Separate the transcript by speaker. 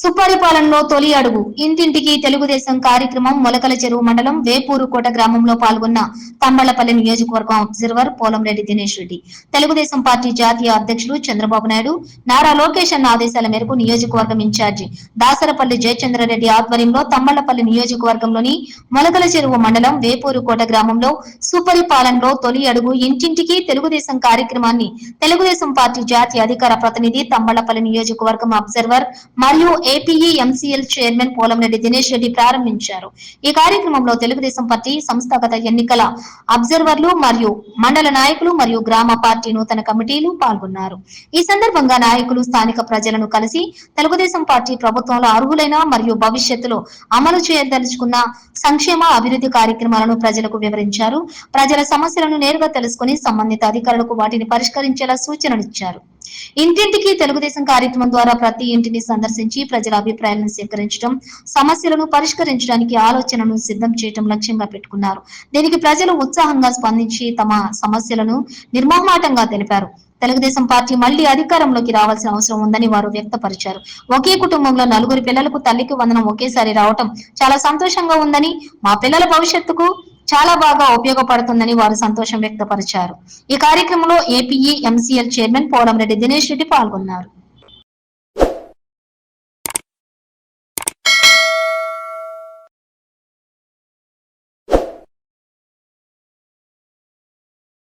Speaker 1: సుపరిపాలనలో తొలి అడుగు ఇంటింటికి తెలుగుదేశం కార్యక్రమం మొలకల చెరువు మండలం వేపూరుకోట గ్రామంలో పాల్గొన్న తమ్మళ్లపల్లి నియోజకవర్గం అబ్జర్వర్ పోలంరెడ్డి దినేష్ రెడ్డి. తెలుగుదేశం పార్టీ జాతీయ అధ్యక్షులు చంద్రబాబు నాయుడు, నారా లోకేష్ అన్న ఆదేశాల మేరకు నియోజకవర్గం ఇన్ఛార్జి దాసరపల్లి జయచంద్రరెడ్డి ఆధ్వర్యంలో తమ్మళ్లపల్లి నియోజకవర్గంలోని మొలకల చెరువు మండలం వేపూరుకోట గ్రామంలో సుపరిపాలనలో తొలి అడుగు ఇంటింటికి తెలుగుదేశం కార్యక్రమాన్ని తెలుగుదేశం పార్టీ జాతీయ అధికార ప్రతినిధి తమ్మళ్లపల్లి నియోజకవర్గం అబ్జర్వర్ మరియు APE MCL chairman Polamreddy Dinesh Reddy ప్రారంభించారు. ఈ కార్యక్రమంలో తెలుగుదేశం పార్టీ సంస్థాగత ఎన్నికల అబ్జర్వర్లు మరియు మండల నాయకులు మరియు గ్రామ పార్టీ నూతన కమిటీలు పాల్గొన్నారు. ఈ సందర్భంగా నాయకులు స్థానిక ప్రజలను కలిసి తెలుగుదేశం పార్టీ ప్రభుత్వంలో అర్హులైన మరియు భవిష్యత్తులో అమలు చేయదలుచుకున్న సంక్షేమ అభివృద్ధి కార్యక్రమాలను ప్రజలకు వివరించారు. ప్రజల సమస్యలను నేరుగా తెలుసుకుని సంబంధిత అధికారులకు వాటిని పరిష్కరించేలా సూచనలిచ్చారు. ఇంటింటికి తెలుగుదేశం కార్యక్రమం ద్వారా ప్రతి ఇంటిని సందర్శించి ప్రజల అభిప్రాయాలను సేకరించడం, సమస్యలను పరిష్కరించడానికి ఆలోచనను సిద్ధం చేయడం లక్ష్యంగా పెట్టుకున్నారు. దీనికి ప్రజలు ఉత్సాహంగా స్పందించి తమ సమస్యలను నిర్మోహమాటంగా తెలిపారు. తెలుగుదేశం పార్టీ మళ్లీ అధికారంలోకి రావాల్సిన అవసరం ఉందని వారు వ్యక్తపరిచారు. ఒకే కుటుంబంలో 4 పిల్లలకు తల్లికి వందనం ఒకేసారి రావటం చాలా సంతోషంగా ఉందని, మా పిల్లల భవిష్యత్తుకు చాలా బాగా ఉపయోగపడుతుందని వారు సంతోషం వ్యక్తపరిచారు. ఈ కార్యక్రమంలో APE MCL chairman Polamreddy Dinesh Reddy పాల్గొన్నారు.